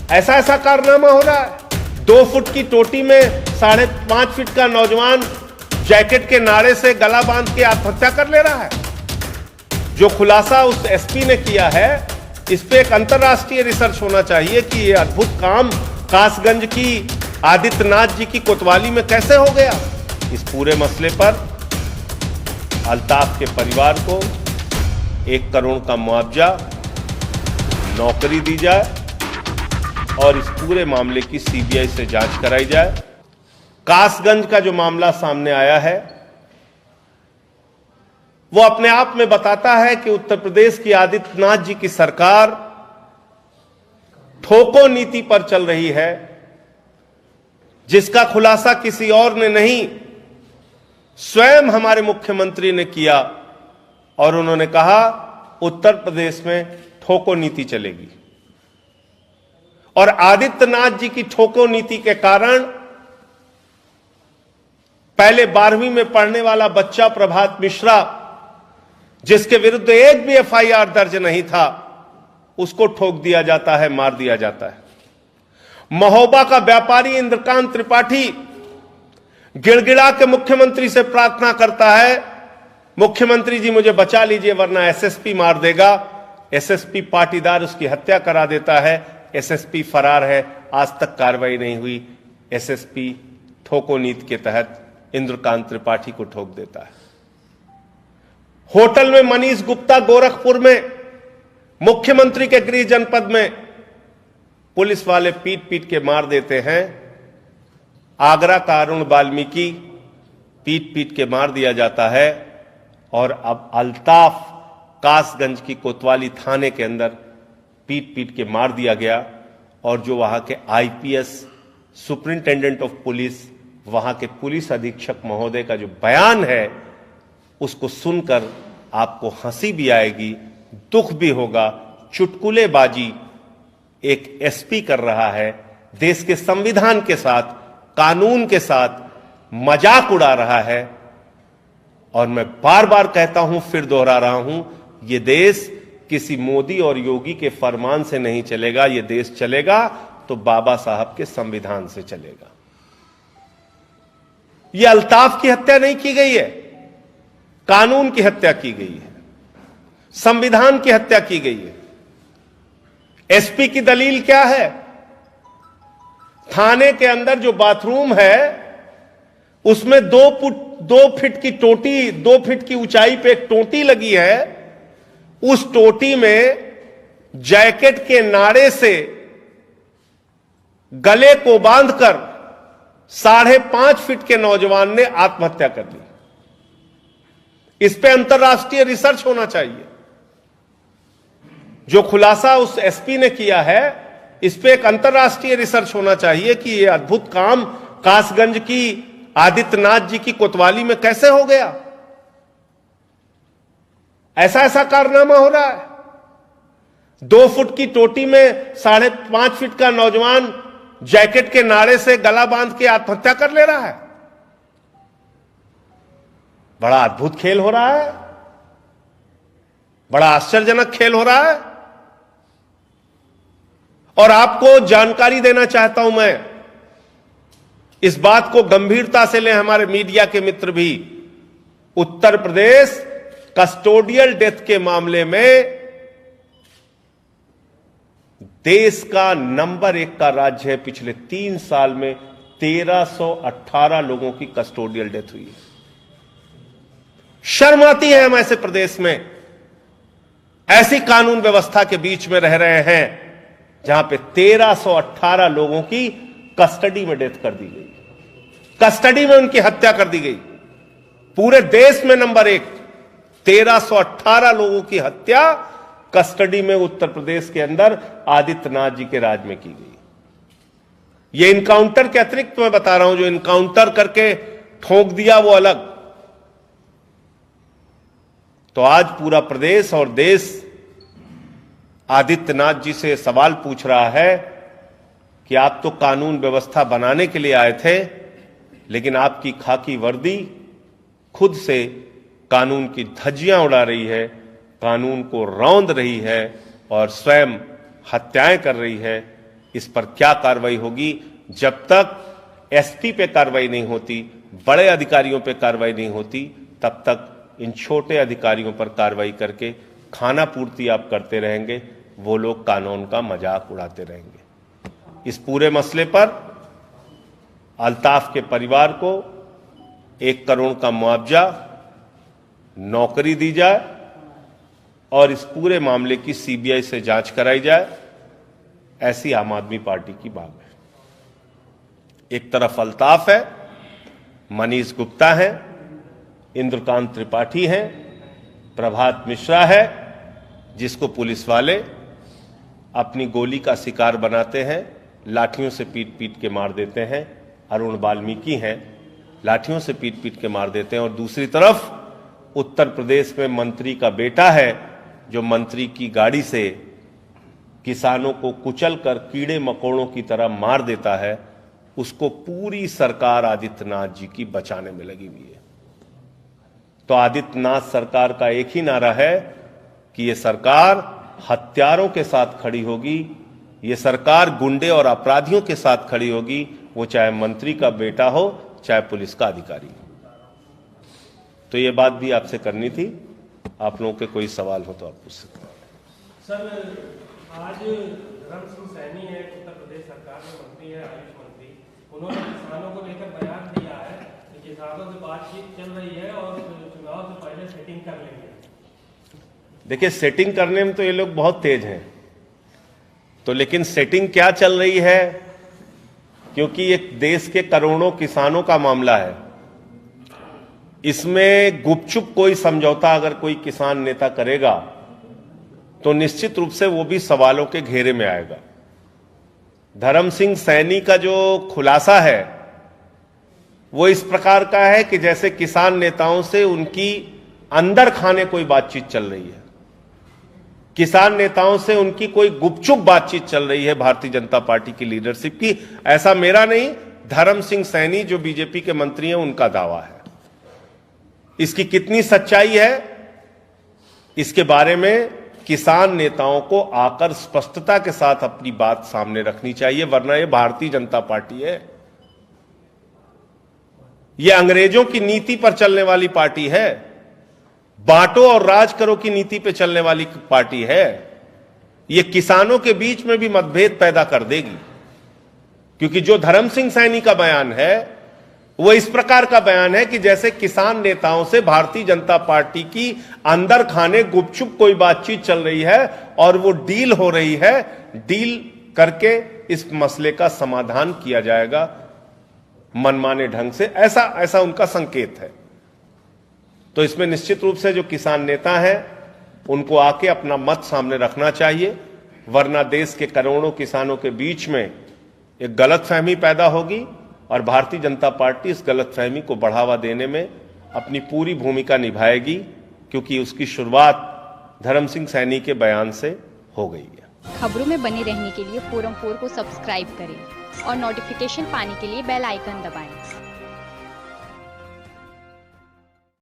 ऐसा ऐसा कारनामा हो रहा है। 2 फुट की टोटी में 5.5 फीट का नौजवान जैकेट के नारे से गला बांध के आत्महत्या कर ले रहा है। जो खुलासा उस एसपी ने किया है, इस पे एक अंतर्राष्ट्रीय रिसर्च होना चाहिए कि ये अद्भुत काम कासगंज की आदित्यनाथ जी की कोतवाली में कैसे हो गया। इस पूरे मसले पर अल्ताफ के परिवार को 1 करोड़ का मुआवजा, नौकरी दी जाए और इस पूरे मामले की सीबीआई से जांच कराई जाए। कासगंज का जो मामला सामने आया है वो अपने आप में बताता है कि उत्तर प्रदेश की आदित्यनाथ जी की सरकार ठोको नीति पर चल रही है, जिसका खुलासा किसी और ने नहीं, स्वयं हमारे मुख्यमंत्री ने किया और उन्होंने कहा उत्तर प्रदेश में ठोको नीति चलेगी। और आदित्यनाथ जी की ठोको नीति के कारण पहले 12वीं में पढ़ने वाला बच्चा प्रभात मिश्रा, जिसके विरुद्ध एक भी एफआईआर दर्ज नहीं था, उसको ठोक दिया जाता है, मार दिया जाता है। महोबा का व्यापारी इंद्रकांत त्रिपाठी गिड़गिड़ा के मुख्यमंत्री से प्रार्थना करता है, मुख्यमंत्री जी मुझे बचा लीजिए वरना एसएसपी मार देगा। एसएसपी पाटीदार उसकी हत्या करा देता है। एसएसपी फरार है, आज तक कार्रवाई नहीं हुई। एसएसपी ठोको नीति के तहत इंद्रकांत त्रिपाठी को ठोक देता है। होटल में मनीष गुप्ता गोरखपुर में, मुख्यमंत्री के गृह जनपद में, पुलिस वाले पीट पीट के मार देते हैं। आगरा का अरुण वाल्मीकि पीट पीट के मार दिया जाता है। और अब अल्ताफ कासगंज की कोतवाली थाने के अंदर पीट पीट के मार दिया गया। और जो वहां के आईपीएस सुपरिंटेंडेंट ऑफ पुलिस, वहां के पुलिस अधीक्षक महोदय का जो बयान है, उसको सुनकर आपको हंसी भी आएगी, दुख भी होगा। चुटकुलेबाजी एक एसपी कर रहा है, देश के संविधान के साथ, कानून के साथ मजाक उड़ा रहा है। और मैं बार बार कहता हूं, फिर दोहरा रहा हूं, यह देश किसी मोदी और योगी के फरमान से नहीं चलेगा। यह देश चलेगा तो बाबा साहब के संविधान से चलेगा। यह अल्ताफ की हत्या नहीं की गई है, कानून की हत्या की गई है, संविधान की हत्या की गई है। एसपी की दलील क्या है? थाने के अंदर जो बाथरूम है उसमें 2 फीट की टोटी, 2 फीट की ऊंचाई पे एक टोटी लगी है। उस टोटी में जैकेट के नारे से गले को बांधकर 5.5 फीट के नौजवान ने आत्महत्या कर ली। इस पे अंतर्राष्ट्रीय रिसर्च होना चाहिए। जो खुलासा उस एसपी ने किया है, इस पे एक अंतर्राष्ट्रीय रिसर्च होना चाहिए कि यह अद्भुत काम कासगंज की आदित्यनाथ जी की कोतवाली में कैसे हो गया। ऐसा ऐसा कारनामा हो रहा है। 2 फुट की टोटी में 5.5 फीट का नौजवान जैकेट के नारे से गला बांध के आत्महत्या कर ले रहा है। बड़ा अद्भुत खेल हो रहा है, बड़ा आश्चर्यजनक खेल हो रहा है। और आपको जानकारी देना चाहता हूं मैं, इस बात को गंभीरता से लें हमारे मीडिया के मित्र भी। उत्तर प्रदेश कस्टोडियल डेथ के मामले में देश का नंबर 1 का राज्य है। पिछले 3 साल में 1318 लोगों की कस्टोडियल डेथ हुई है। शर्म आती है हम ऐसे प्रदेश में, ऐसी कानून व्यवस्था के बीच में रह रहे हैं जहां पे 1318 लोगों की कस्टडी में डेथ कर दी गई, कस्टडी में उनकी हत्या कर दी गई। पूरे देश में नंबर 1, 1318 लोगों की हत्या कस्टडी में उत्तर प्रदेश के अंदर आदित्यनाथ जी के राज में की गई। ये इनकाउंटर के अतिरिक्त मैं बता रहा हूं, जो इनकाउंटर करके ठोक दिया वो अलग। तो आज पूरा प्रदेश और देश आदित्यनाथ जी से सवाल पूछ रहा है कि आप तो कानून व्यवस्था बनाने के लिए आए थे, लेकिन आपकी खाकी वर्दी खुद से कानून की धज्जियां उड़ा रही है, कानून को रौंद रही है और स्वयं हत्याएं कर रही है। इस पर क्या कार्रवाई होगी। जब तक एसपी पे कार्रवाई नहीं होती, बड़े अधिकारियों पे कार्रवाई नहीं होती, तब तक इन छोटे अधिकारियों पर कार्रवाई करके खाना पूर्ति आप करते रहेंगे, वो लोग कानून का मजाक उड़ाते रहेंगे। इस पूरे मसले पर अल्ताफ के परिवार को 1 करोड़ का मुआवजा, नौकरी दी जाए और इस पूरे मामले की सीबीआई से जांच कराई जाए, ऐसी आम आदमी पार्टी की मांग है। एक तरफ अल्ताफ है, मनीष गुप्ता है, इंद्रकांत त्रिपाठी हैं, प्रभात मिश्रा है, जिसको पुलिस वाले अपनी गोली का शिकार बनाते हैं, लाठियों से पीट पीट के मार देते हैं। अरुण वाल्मीकि हैं, लाठियों से पीट पीट के मार देते हैं। और दूसरी तरफ उत्तर प्रदेश में मंत्री का बेटा है, जो मंत्री की गाड़ी से किसानों को कुचल कर कीड़े मकोड़ों की तरह मार देता है, उसको पूरी सरकार आदित्यनाथ जी की बचाने में लगी हुई है। तो आदित्यनाथ सरकार का एक ही नारा है कि ये सरकार हत्यारों के साथ खड़ी होगी, ये सरकार गुंडे और अपराधियों के साथ खड़ी होगी, वो चाहे मंत्री का बेटा हो, चाहे पुलिस का अधिकारी हो। तो ये बात भी आपसे करनी थी। आप लोगों के कोई सवाल हो तो आप पूछ सकते हैं। सर, आज धर्म सिंह सैनी है, उत्तर प्रदेश सरकार में मंत्री है, आयुष मंत्री, उन्होंने किसानों को लेकर बयान दिया है कि किसानों से बातचीत चल रही है और चुनाव से पहले सेटिंग कर लेंगे। देखिए, सेटिंग करने में तो ये लोग बहुत तेज हैं, तो लेकिन सेटिंग क्या चल रही है, क्योंकि एक देश के करोड़ों किसानों का मामला है। इसमें गुपचुप कोई समझौता अगर कोई किसान नेता करेगा तो निश्चित रूप से वो भी सवालों के घेरे में आएगा। धर्म सिंह सैनी का जो खुलासा है वो इस प्रकार का है कि जैसे किसान नेताओं से उनकी अंदर खाने कोई बातचीत चल रही है, किसान नेताओं से उनकी कोई गुपचुप बातचीत चल रही है भारतीय जनता पार्टी की लीडरशिप की। ऐसा मेरा नहीं, धर्म सिंह सैनी जो बीजेपी के मंत्री हैं उनका दावा है। इसकी कितनी सच्चाई है, इसके बारे में किसान नेताओं को आकर स्पष्टता के साथ अपनी बात सामने रखनी चाहिए, वरना यह भारतीय जनता पार्टी है, यह अंग्रेजों की नीति पर चलने वाली पार्टी है, बांटो और राज करो की नीति पर चलने वाली पार्टी है। यह किसानों के बीच में भी मतभेद पैदा कर देगी, क्योंकि जो धर्म सिंह सैनी का बयान है वो इस प्रकार का बयान है कि जैसे किसान नेताओं से भारतीय जनता पार्टी की अंदर खाने गुपचुप कोई बातचीत चल रही है और वो डील हो रही है, डील करके इस मसले का समाधान किया जाएगा मनमाने ढंग से, ऐसा उनका संकेत है। तो इसमें निश्चित रूप से जो किसान नेता हैं उनको आके अपना मत सामने रखना चाहिए, वरना देश के करोड़ों किसानों के बीच में एक गलतफहमी पैदा होगी और भारतीय जनता पार्टी इस गलतफहमी को बढ़ावा देने में अपनी पूरी भूमिका निभाएगी, क्योंकि उसकी शुरुआत धर्म सिंह सैनी के बयान से हो गई है। खबरों में बने रहने के लिए फोरम 4 को सब्सक्राइब करें और नोटिफिकेशन पाने के लिए बेल आइकन दबाएं।